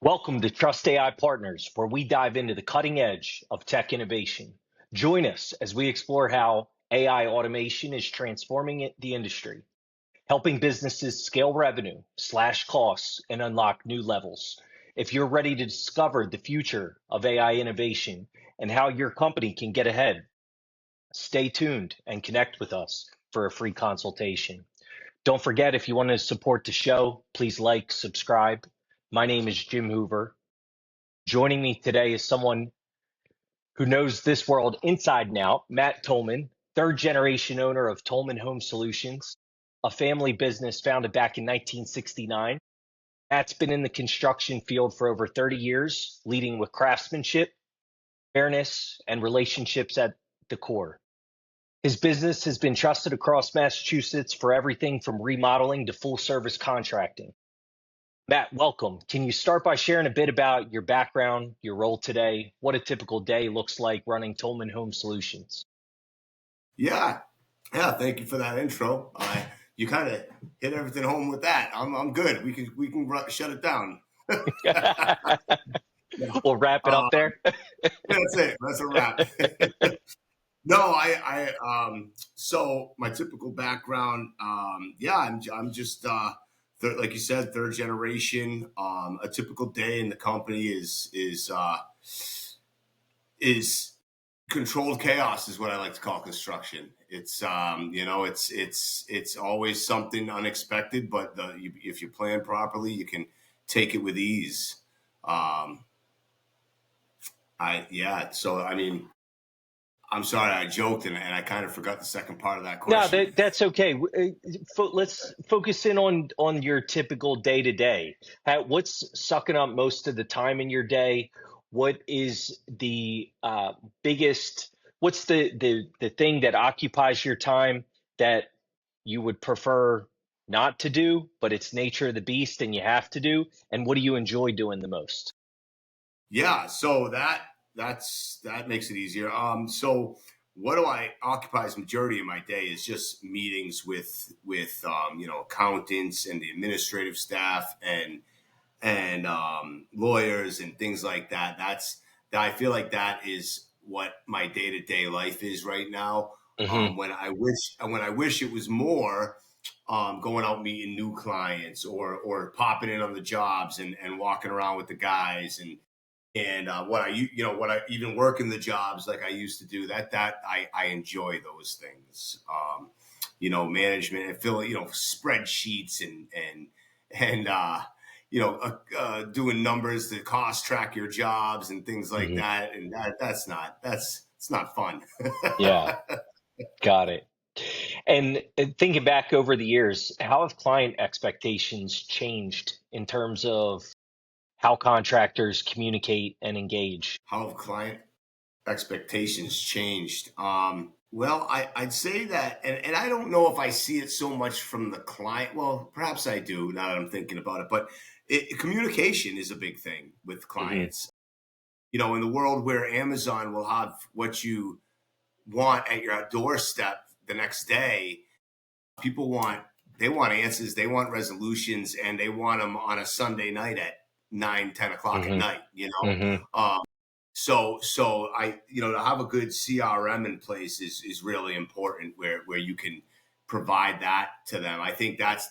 Welcome to Trust AI Partners, where we dive into the cutting edge of tech innovation. Join us as we explore how AI automation is transforming the industry, helping businesses scale revenue, slash costs, and unlock new levels. If you're ready to discover the future of AI innovation and how your company can get ahead, stay tuned and connect with us for a free consultation. Don't forget, if you want to support the show, please like, subscribe. My name is Jim Hoover. Joining me today is someone who knows this world inside and out, Mat Tolman, third generation owner of Tolman Home Solutions, a family business founded back in 1969. Matt's been in the construction field for over 30 years, leading with craftsmanship, fairness, and relationships at the core. His business has been trusted across Massachusetts for everything from remodeling to full service contracting. Mat, welcome. Can you start by sharing a bit about your background, your role today, what a typical day looks like running Tolman Home Solutions? Yeah. Thank you for that intro. You kind of hit everything home with that. I'm good. We can shut it down. We'll wrap it up there. That's it. That's a wrap. No, so my typical background, I'm just, like you said, third generation. A typical day in the company is controlled chaos is what I like to call construction. It's it's always something unexpected, but if you plan properly, you can take it with ease. I'm sorry, I joked and I kind of forgot the second part of that question. No, that's okay. Let's focus in on your typical day to day. What's sucking up most of the time in your day? What is the biggest? What's the thing that occupies your time that you would prefer not to do, but it's nature of the beast and you have to do? And what do you enjoy doing the most? Yeah, so that makes it easier. So what do I occupies majority of my day is just meetings with accountants and the administrative staff and lawyers and things like that. I feel like that is what my day to day life is right now. Mm-hmm. When I wish it was more. Going out meeting new clients or popping in on the jobs and walking around with the guys and what I even working the jobs like I used to do that I enjoy those things. Management and spreadsheets and doing numbers to cost track your jobs and things like Mm-hmm. that. And it's not fun. Yeah, got it. And thinking back over the years, how have client expectations changed in terms of how contractors communicate and engage? How have client expectations changed? Well, I'd say that, and I don't know if I see it so much from the client. Well, perhaps I do now that I'm thinking about it, but communication is a big thing with Mm-hmm. clients. In the world where Amazon will have what you want at your doorstep the next day, they want answers, they want resolutions, and they want them on a Sunday night at 9, 10 o'clock at Mm-hmm. night, Mm-hmm. So to have a good CRM in place is really important where you can provide that to them. I think that's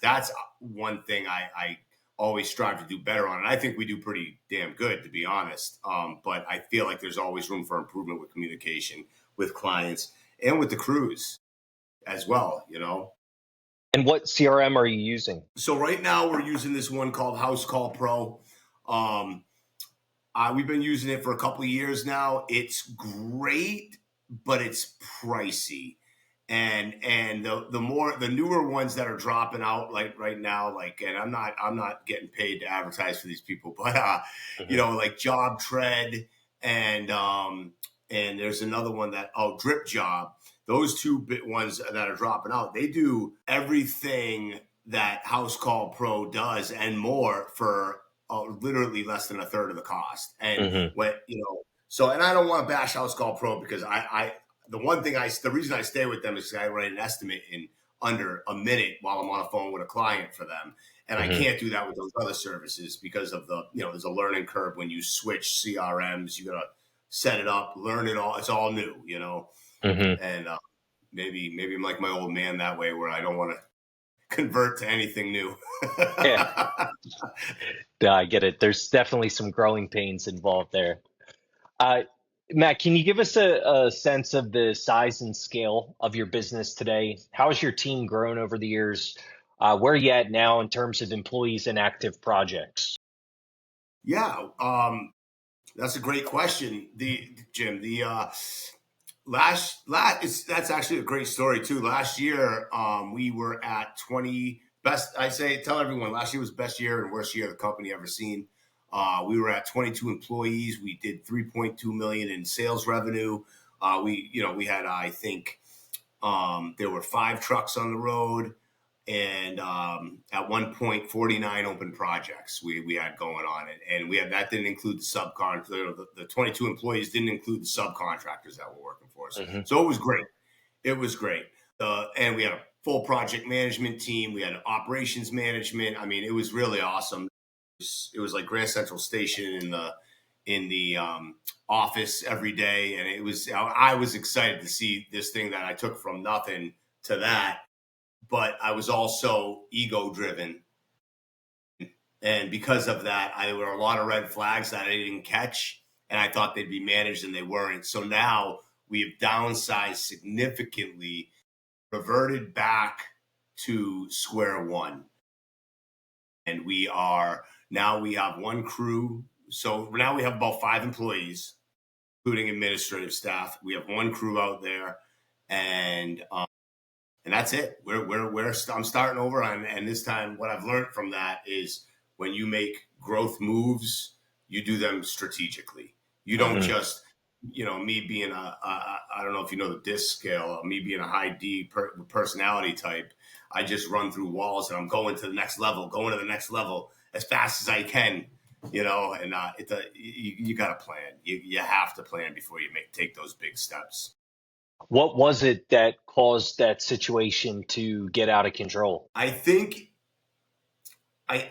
one thing I always strive to do better on. And I think we do pretty damn good, to be honest. But I feel like there's always room for improvement with communication with clients and with the crews as well. And what CRM are you using? So right now we're using this one called House Call Pro. We've been using it for a couple of years now. It's great, but it's pricey. And the newer ones that are dropping out like right now, and I'm not getting paid to advertise for these people, but Mm-hmm. like Job Tread and there's another one Drip Job. Those two ones that are dropping out, they do everything that House Call Pro does and more for literally less than a third of the cost. And Mm-hmm. and I don't want to bash House Call Pro because the reason I stay with them is I write an estimate in under a minute while I'm on a phone with a client for them. And I can't do that with those other services because of there's a learning curve when you switch CRMs. You got to set it up, learn it all. It's all new, and maybe I'm like my old man that way where I don't want to convert to anything new. Yeah, I get it. There's definitely some growing pains involved there. Uh, Matt, can you give us a sense of the size and scale of your business today? How has your team grown over the years? Where are you at now in terms of employees and active projects? Yeah, that's a great question. Jim, that's actually a great story too. Last year, we were at 20 best. Tell everyone, last year was best year and worst year the company ever seen. We were at 22 employees. We did 3.2 million in sales revenue. We had, I think, there were 5 trucks on the road, and at one point 49 open projects we had going on it, and that didn't include the subcontractors. The 22 employees didn't include the subcontractors that were working for us. So it was great. And we had a full project management team. We had operations management. I mean, it was really awesome. It was like Grand Central Station in the office every day, and I was excited to see this thing that I took from nothing to that. But I was also ego driven. And because of that, there were a lot of red flags that I didn't catch, and I thought they'd be managed and they weren't. So now we've downsized significantly, reverted back to square one. And we have one crew. So now we have about 5 employees, including administrative staff. We have one crew out there, and that's it. I'm starting over, and this time, what I've learned from that is when you make growth moves, you do them strategically. You don't just, me being I don't know if you know the DISC scale, me being a high D personality type, I just run through walls and I'm going to the next level as fast as I can, and you got to plan. You have to plan before you take those big steps. What was it that caused that situation to get out of control? I think the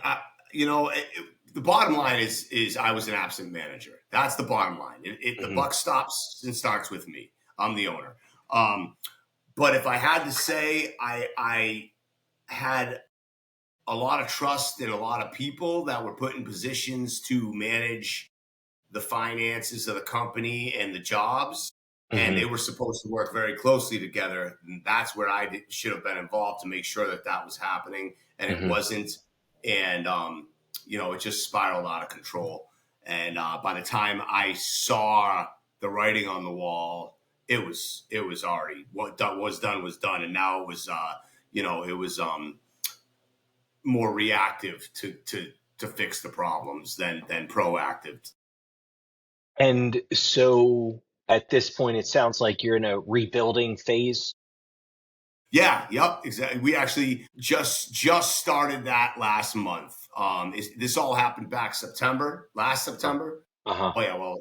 bottom line is I was an absent manager. That's the bottom line. The buck stops and starts with me. I'm the owner. But if I had to say, I had a lot of trust in a lot of people that were put in positions to manage the finances of the company and the jobs. And they were supposed to work very closely together. And that's where I should have been involved to make sure that was happening. And it wasn't. And, it just spiraled out of control. And by the time I saw the writing on the wall, it was already what was done. And now it was, it was more reactive to fix the problems than proactive. And so at this point, it sounds like you're in a rebuilding phase. Yeah, yep, exactly. We actually just started that last month. This all happened back last September. Oh yeah, well,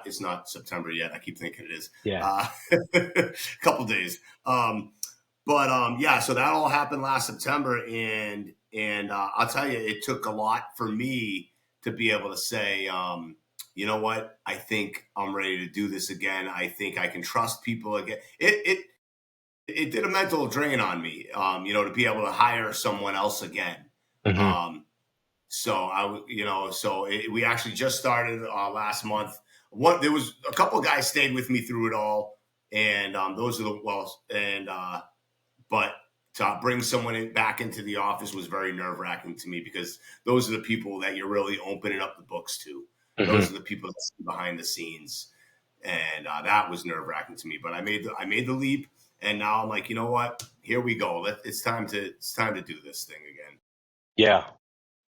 it's not September yet. I keep thinking it is. Yeah. A couple days. Yeah, so that all happened last September, and I'll tell you, it took a lot for me to be able to say, you know what? I think I'm ready to do this again. I think I can trust people again. It did a mental drain on me, to be able to hire someone else again. We actually just started last month. There was a couple of guys stayed with me through it all, and but to bring someone back into the office was very nerve-wracking to me, because those are the people that you're really opening up the books to. Those are the people that see behind the scenes, and that was nerve-wracking to me. But I made the leap. And now I'm like, you know what? Here we go. It's time to do this thing again. Yeah.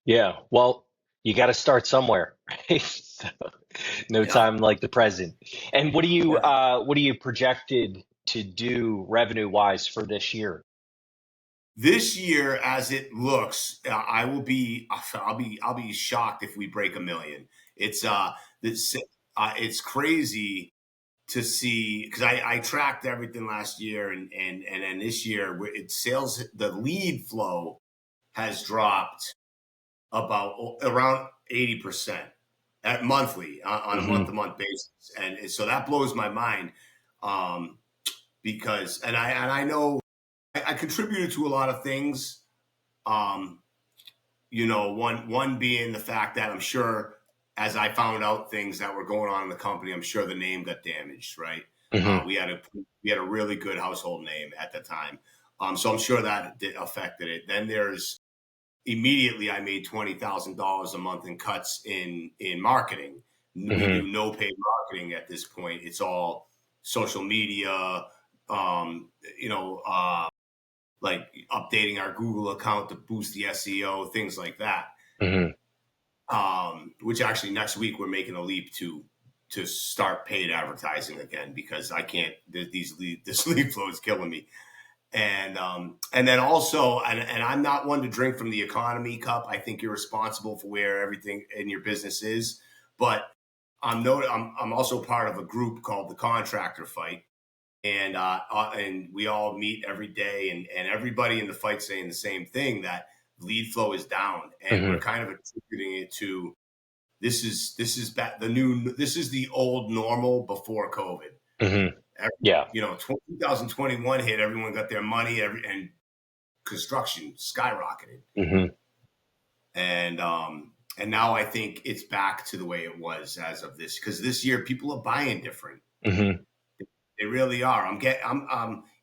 Yeah. Well, you got to start somewhere, right? So, no time like the present. And what are you projected to do revenue wise for this year? This year, as it looks, I'll be shocked if we break $1 million. It's crazy to see, because I tracked everything last year, and then this year it sales, the lead flow has dropped about around 80% at monthly, on a month to month basis, and so that blows my mind, um, because I know I contributed to a lot of things. Um, one being the fact that I'm sure, as I found out things that were going on in the company, I'm sure the name got damaged, right? Mm-hmm. We had a really good household name at the time, so I'm sure that affected it. Then there's immediately I made $20,000 a month in cuts in marketing. We Mm-hmm. do no paid marketing at this point. It's all social media, um, you know, uh, like updating our Google account to boost the SEO, things like that. Mm-hmm. Which actually next week we're making a leap to start paid advertising again, because I can't. This lead flow is killing me. And then also, and I'm not one to drink from the economy cup. I think you're responsible for where everything in your business is, but I'm also part of a group called the Contractor Fight, and we all meet every day, and everybody in the fight saying the same thing, that lead flow is down, and we're Mm-hmm. kind of attributing it to this is the old normal before COVID. Mm-hmm. Yeah. 2021 hit, everyone got their money, and construction skyrocketed, Mm-hmm. and now I think it's back to the way it was as of this, because this year people are buying different. Mm-hmm. They really are.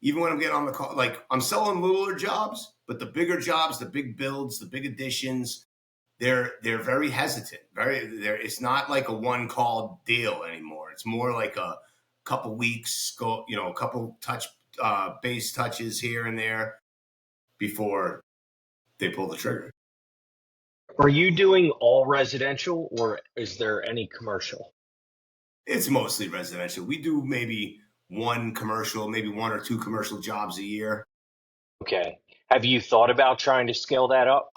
Even when I'm getting on the call, like, I'm selling littler jobs, but the bigger jobs, the big builds, the big additions, they're very hesitant. It's not like a one call deal anymore. It's more like a couple weeks go, a couple base touches here and there before they pull the trigger. Are you doing all residential, or is there any commercial? It's mostly residential. We do maybe one commercial, maybe one or two commercial jobs a year. Okay. Have you thought about trying to scale that up?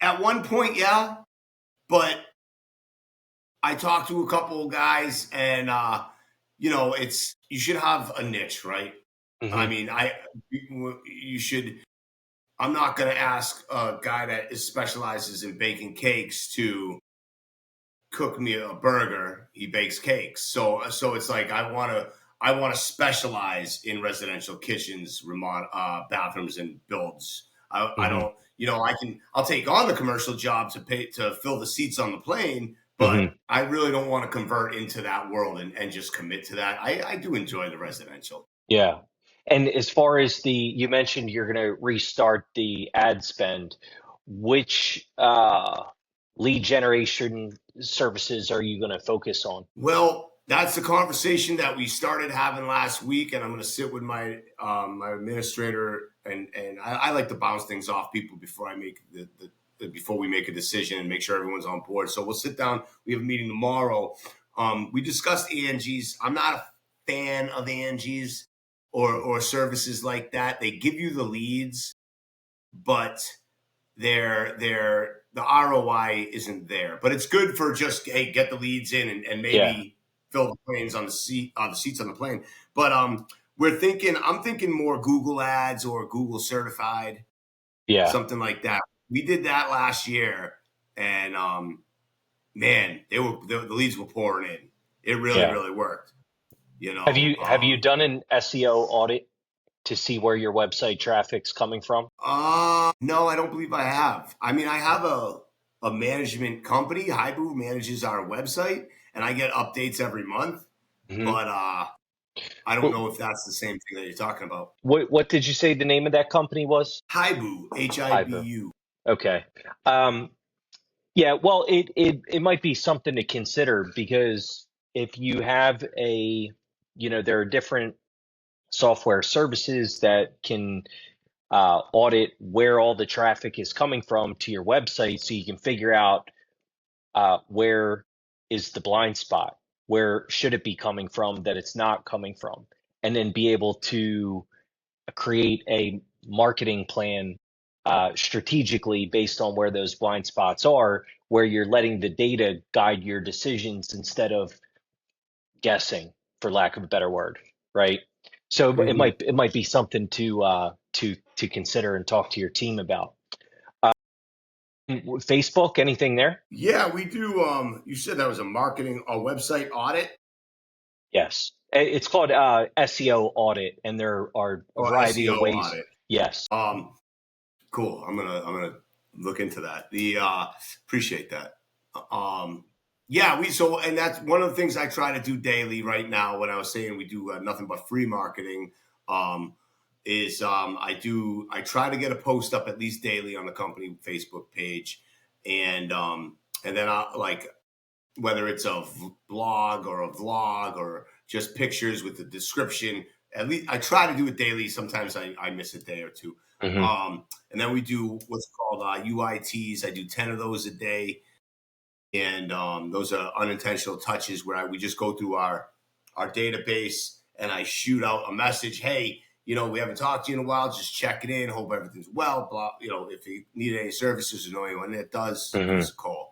At one point, yeah, but I talked to a couple of guys, and it's you should have a niche, right? I Mm-hmm. mean, you should. I'm not going to ask a guy that specializes in baking cakes to cook me a burger. He bakes cakes, so it's like I want to specialize in residential kitchens, bathrooms, and builds. I Mm-hmm. don't, I'll take on the commercial job to fill the seats on the plane, but Mm-hmm. I really don't want to convert into that world and just commit to that. I do enjoy the residential. Yeah. And as far as you mentioned you're going to restart the ad spend. Which lead generation services are you going to focus on? Well, that's the conversation that we started having last week, and I'm going to sit with my administrator, and I like to bounce things off people before I make before we make a decision and make sure everyone's on board. So we'll sit down. We have a meeting tomorrow. We discussed ANGs. I'm not a fan of ANGs or services like that. They give you the leads, but the ROI isn't there. But it's good for just, hey, get the leads in, and Yeah. maybe fill the planes on the seats on the plane. But I'm thinking more Google ads or Google certified, Yeah. something like that. We did that last year, and man, the leads were pouring in. It really, Yeah. really worked. You Have you know, done an SEO audit to see where your website traffic's coming from? no, I don't believe I have. I mean, I have a management company. Haibu manages our website, and I get updates every month. Hmm. But I don't What, know if that's the same thing that you're talking about. what did you say the name of that company was? Haibu, Fiverr. HIBU. Okay. Um, yeah, well, it might be something to consider because if you have there are different software services that can audit where all the traffic is coming from to your website so you can figure out where is the blind spot, where should it be coming from that it's not coming from, and then be able to create a marketing plan strategically based on where those blind spots are, where you're letting the data guide your decisions instead of guessing, for lack of a better word, right? So Mhm. it might be something to consider and talk to your team about. Facebook, anything there? Yeah, we do. You said that was a website audit Yes. It's called SEO audit, and there are a or variety of SEO ways. audit. Yes. Cool. I'm gonna look into that. The appreciate that. Um, yeah, and that's one of the things I try to do daily right now. When I was saying we do nothing but free marketing, um, I try to get a post up at least daily on the company Facebook page, and then I like whether it's a blog or a vlog or just pictures with the description. At least I try to do it daily. Sometimes I miss a day or two. Hmm. And then we do what's called UITs. I do 10 of those a day. And those are unintentional touches where we just go through our database and I shoot out a message. Hey, we haven't talked to you in a while. Just checking in. Hope everything's well. Blah. If you need any services or know anyone that does, give Hmm. us a call.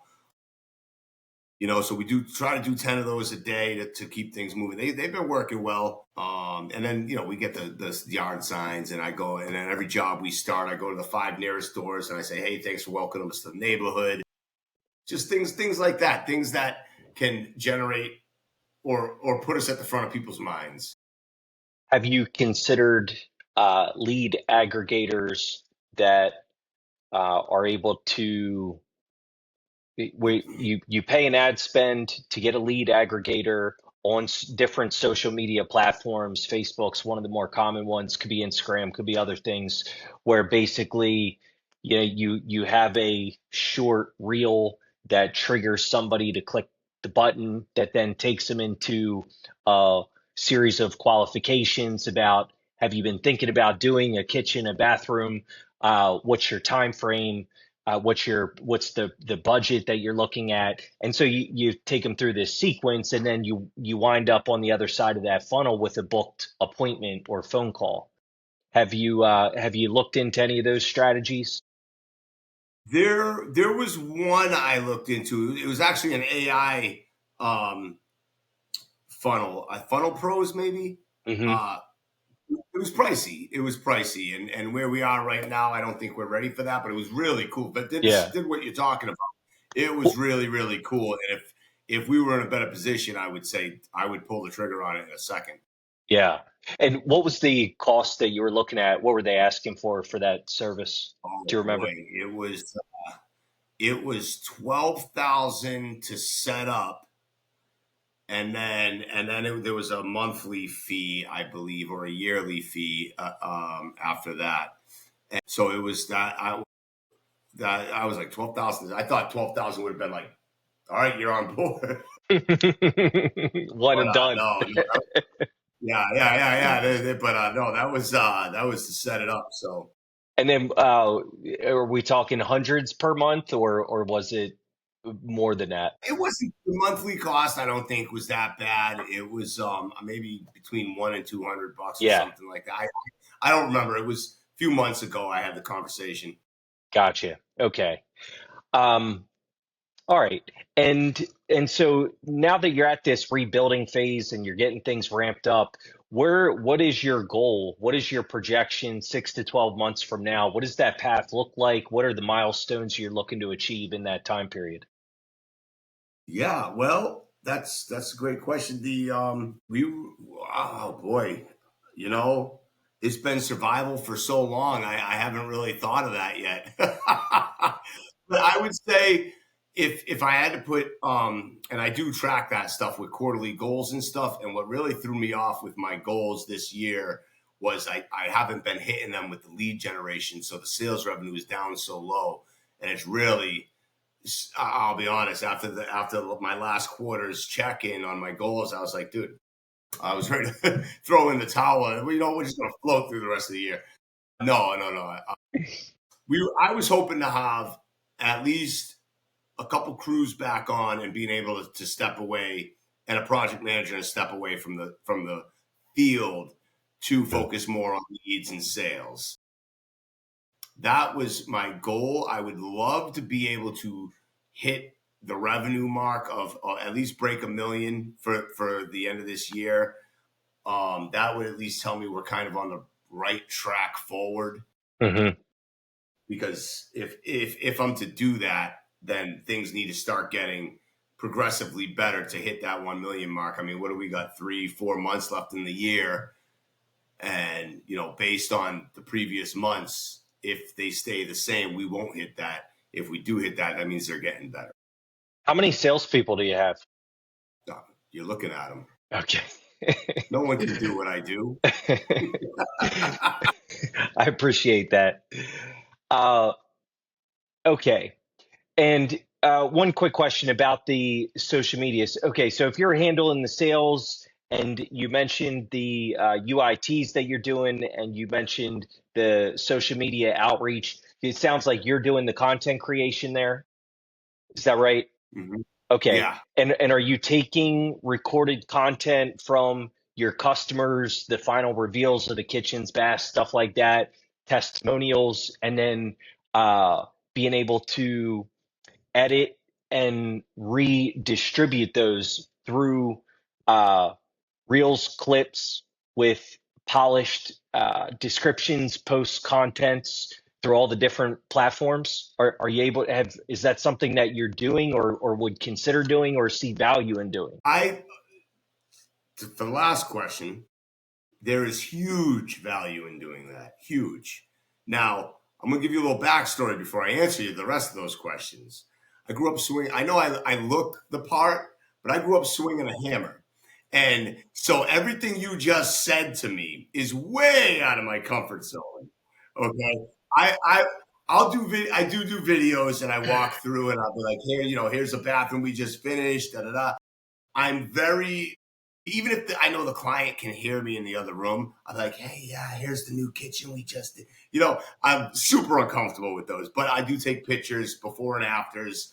So we do try to do 10 of those a day to keep things moving. They've been working well. And then, we get the yard signs and I go, and then every job we start, I go to the 5 nearest stores and I say, hey, thanks for welcoming us to the neighborhood. Just things like that, things that can generate or put us at the front of people's minds. Have you considered lead aggregators that are able to you pay an ad spend to get a lead aggregator on different social media platforms. Facebook's one of the more common ones, could be Instagram, could be other things, where basically you have a short reel that triggers somebody to click the button that then takes them into a series of qualifications about, have you been thinking about doing a kitchen, a bathroom? What's your time frame? What's the budget that you're looking at? And so you take them through this sequence, and then you wind up on the other side of that funnel with a booked appointment or phone call. Have you looked into any of those strategies? There was one I looked into. It was actually an AI um, funnel pros maybe. Hmm. Uh, It was pricey. It was pricey, and where we are right now, I don't think we're ready for that. But it was really cool. But Yeah. did what you're talking about. It was Well, really really cool. And if we were in a better position, I would say I would pull the trigger on it in a second. yeah. And what was the cost that you were looking at? What were they asking for that service? Oh Do you boy, remember? it was 12,000 to set up, and then there was a monthly fee, I believe, or a yearly fee after that. And so it was that I was like 12,000. I thought 12,000 would have been like, all right, you're on board. One But and done. no, yeah. But no, that was to set it up. So And then, are we talking hundreds per month, or was it more than that? it wasn't the monthly cost. I don't think was that bad. It was maybe between $100 and $200 or Yeah, something like that. I don't remember. It was a few months ago. I had the conversation. gotcha. Okay. Um, all right. And so now that you're at this rebuilding phase and you're getting things ramped up, what is your goal? What is your projection 6 to 12 months from now? What does that path look like? What are the milestones you're looking to achieve in that time period? Yeah, well, that's a great question. Oh boy, you know, it's been survival for so long. I haven't really thought of that yet. But I would say if I had to put and I do track that stuff with quarterly goals and stuff, and what really threw me off with my goals this year was I haven't been hitting them with the lead generation, so the sales revenue is down so low, and it's really, I'll be honest. After my last quarter's check in on my goals, I was like, dude, I was ready to throw in the towel. We're just gonna float through the rest of the year. No, no, no. I was hoping to have at least a couple crews back on and being able to step away, and a project manager to step away from the field to focus more on leads and sales. That was my goal. I would love to be able to hit the revenue mark of at least break $1 million for the end of this year, that would at least tell me we're kind of on the right track forward. Mm-hmm. Because if I'm to do that, then things need to start getting progressively better to hit that 1 million mark. I mean, what do we got? 3-4 months left in the year. And, based on the previous months, if they stay the same, we won't hit that. If we do hit that, that means they're getting better. How many salespeople do you have? You're looking at them. Okay. No one can do what I do. I appreciate that. Okay. And one quick question about the social media. Okay, so if you're handling the sales and you mentioned the UITs that you're doing and you mentioned the social media outreach, it sounds like you're doing the content creation there. Is that right? Mm-hmm. Okay. Yeah. And are you taking recorded content from your customers, the final reveals of the kitchens, baths, stuff like that, testimonials, and then being able to edit and redistribute those through reels, clips with polished descriptions, post contents through all the different platforms? Are you able to have, is that something that you're doing or would consider doing or see value in doing? For the last question, there is huge value in doing that. Huge. Now, I'm going to give you a little backstory before I answer you the rest of those questions. I grew up swinging. I know I look the part, but I grew up swinging a hammer. And so everything you just said to me is way out of my comfort zone. Okay. I do videos and I walk through and I'll be like, here, here's a bathroom we just finished, da da da. I'm very, even if I know the client can hear me in the other room, I'm like, hey, yeah, here's the new kitchen we just did. I'm super uncomfortable with those, but I do take pictures before and afters.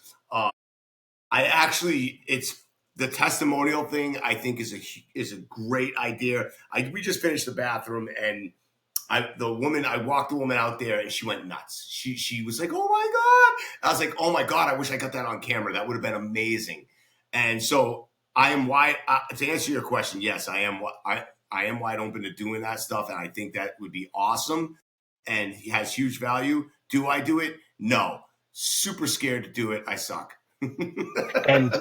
It's the testimonial thing. I think is a great idea. We just finished the bathroom and I walked the woman out there and she went nuts. She was like, oh my God. I was like, oh my God, I wish I got that on camera. That would have been amazing. And so I am wide, to answer your question. Yes, I am wide open to doing that stuff. And I think that would be awesome and has huge value. Do I do it? No. Super scared to do it. I suck. And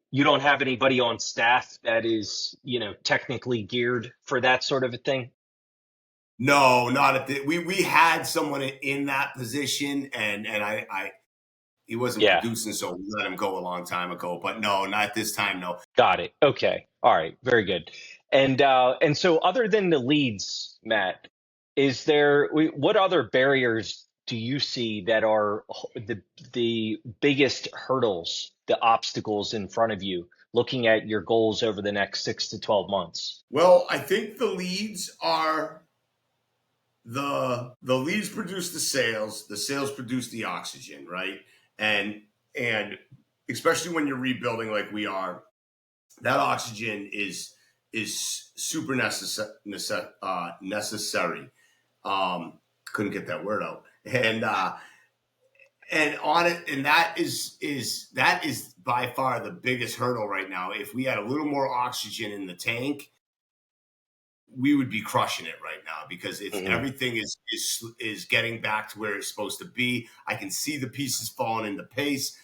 you don't have anybody on staff that is, technically geared for that sort of a thing? No, not at the, we had someone in that position and he wasn't Yeah. producing, so we let him go a long time ago. But no, not this time. No. Got it. Okay. All right. Very good. And so other than the leads, Matt, what other barriers do you see that are the biggest hurdles, the obstacles in front of you looking at your goals over the next 6 to 12 months? Well, I think the leads produce the sales produce the oxygen, right? And especially when you're rebuilding like we are, that oxygen is super necessary. Couldn't get that word out. And on it, and that is by far the biggest hurdle right now. If we had a little more oxygen in the tank, we would be crushing it right now because everything is getting back to where it's supposed to be. I can see the pieces falling into place.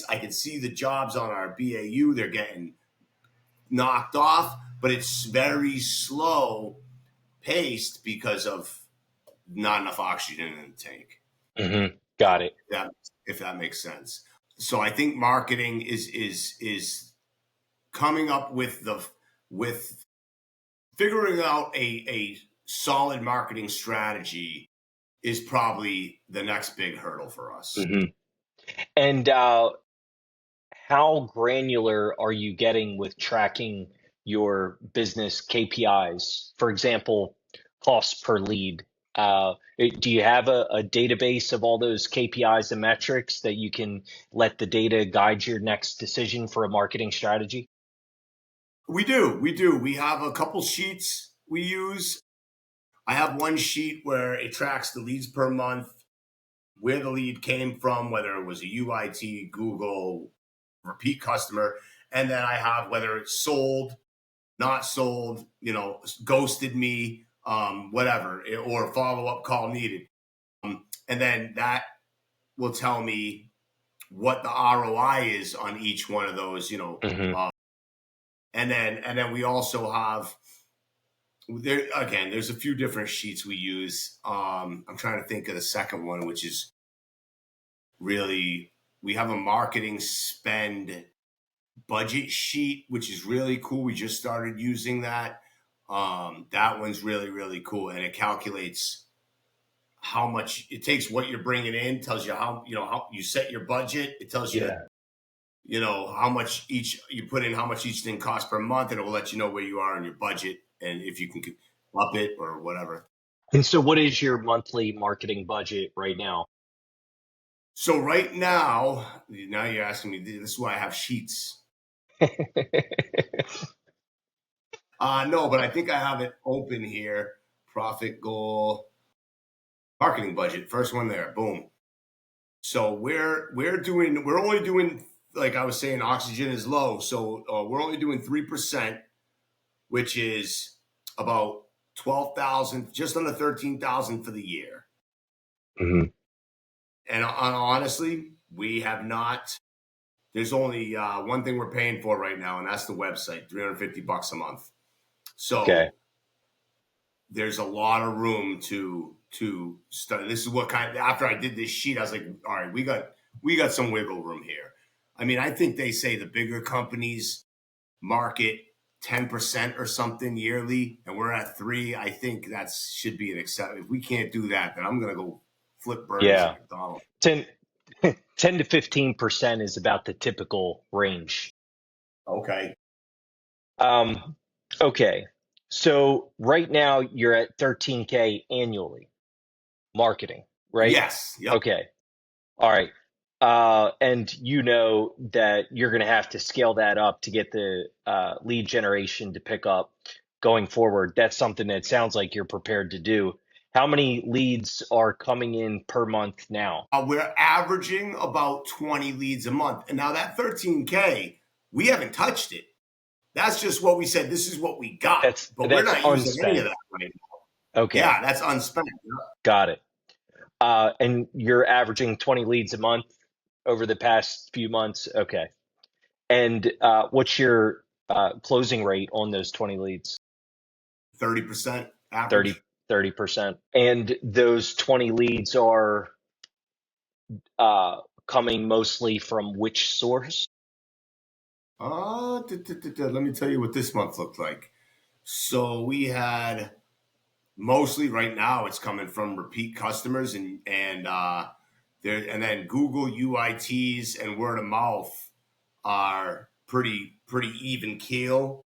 I can see the jobs on our BAU. They're getting knocked off, but it's very slow paced because of not enough oxygen in the tank. Mm-hmm. Got it. If that makes sense. So I think marketing is coming up with figuring out a solid marketing strategy is probably the next big hurdle for us. Mm-hmm. And how granular are you getting with tracking your business KPIs? For example, cost per lead. Do you have a database of all those KPIs and metrics that you can let the data guide your next decision for a marketing strategy? We do. We have a couple sheets we use. I have one sheet where it tracks the leads per month, where the lead came from, whether it was a UIT, Google, repeat customer, and then I have whether it's sold, not sold, ghosted me, whatever, or a follow-up call needed. And then that will tell me what the ROI is on each one of those, and then we also have there again. There's a few different sheets we use. I'm trying to think of the second one, which is really we have a marketing spend budget sheet, which is really cool. We just started using that. That one's really, really cool, and it calculates how much it takes, what you're bringing in, tells you how you set your budget. It tells you, how much each you put in, how much each thing costs per month, and it will let you know where you are in your budget and if you can up it or whatever. And so what is your monthly marketing budget right now? So right now you're asking me, this is why I have sheets. No, but I think I have it open here. Profit goal, marketing budget, first one there, boom. So we're only doing, like I was saying, oxygen is low. So we're only doing 3%, which is about 12,000, just under 13,000 for the year. Mm-hmm. And honestly, we have not. There's only one thing we're paying for right now, and that's the website, $350 a month. So there's a lot of room to start. This is what after I did this sheet, I was like, all right, we got some wiggle room here. I mean, I think they say the bigger companies market 10% or something yearly, and we're at 3%. I think that should be an accept. If we can't do that, then I'm gonna go flip burgers at McDonald's. 10 to 15% is about the typical range. Okay. Okay. So right now you're at 13K annually marketing, right? Yes. Yep. Okay. All right. And you know that you're going to have to scale that up to get the lead generation to pick up going forward. That's something that sounds like you're prepared to do. How many leads are coming in per month now? We're averaging about 20 leads a month. And now that 13K, we haven't touched it. That's just what we said. This is what we got. But we're not using any of that right now. Okay. Yeah, that's unspent. Got it. And you're averaging 20 leads a month over the past few months. Okay. And what's your closing rate on those 20 leads? 30% average. 30%. And those 20 leads are coming mostly from which source? Let me tell you what this month looked like. So we had mostly right now it's coming from repeat customers and then Google UITs and word of mouth are pretty even keel.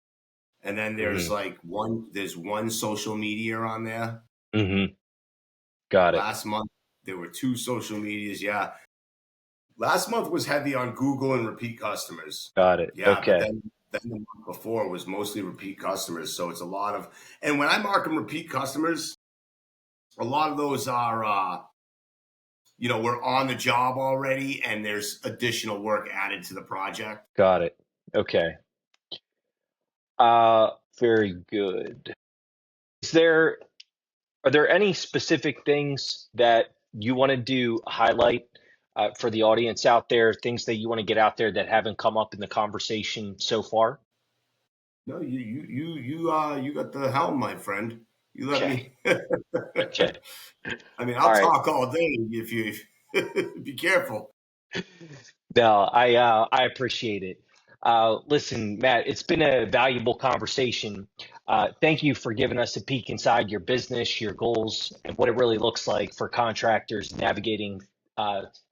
And then there's there's one social media on there. Mm-hmm. Got it. Last month there were 2 social medias. Yeah. Last month was heavy on Google and repeat customers. Got it. Yeah. Okay. But then the month before was mostly repeat customers. So it's a lot of, and when I mark them repeat customers, a lot of those are, we're on the job already and there's additional work added to the project. Got it. Okay. Very good. Are there any specific things that you want to highlight for the audience out there, things that you want to get out there that haven't come up in the conversation so far? No, you got the helm, my friend. You let me. Okay. I mean, I'll talk all day if you be careful. No, I appreciate it. Listen, Matt, it's been a valuable conversation. Thank you for giving us a peek inside your business, your goals, and what it really looks like for contractors navigating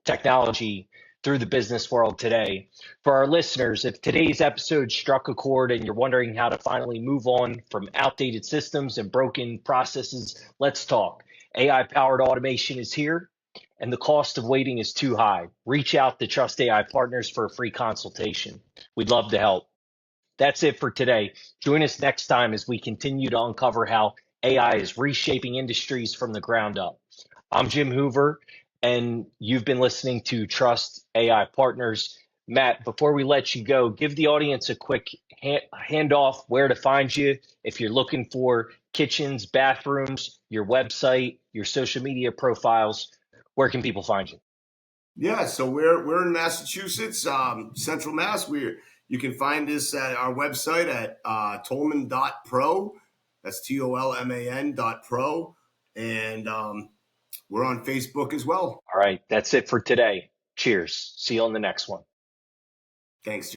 technology through the business world today. For our listeners, if today's episode struck a chord and you're wondering how to finally move on from outdated systems and broken processes, let's talk. AI-powered automation is here, and the cost of waiting is too high. Reach out to Trust AI Partners for a free consultation. We'd love to help. That's it for today. Join us next time as we continue to uncover how AI is reshaping industries from the ground up. I'm Jim Hoover, And you've been listening to Trust AI Partners. Matt, before we let you go, give the audience a quick handoff where to find you if you're looking for kitchens, bathrooms, your website, your social media profiles. Where can people find you? Yeah, so we're in Massachusetts, Central Mass. You can find us at our website at Tolman.pro. That's TOLMAN.pro. And we're on Facebook as well. All right, that's it for today. Cheers. See you on the next one. Thanks.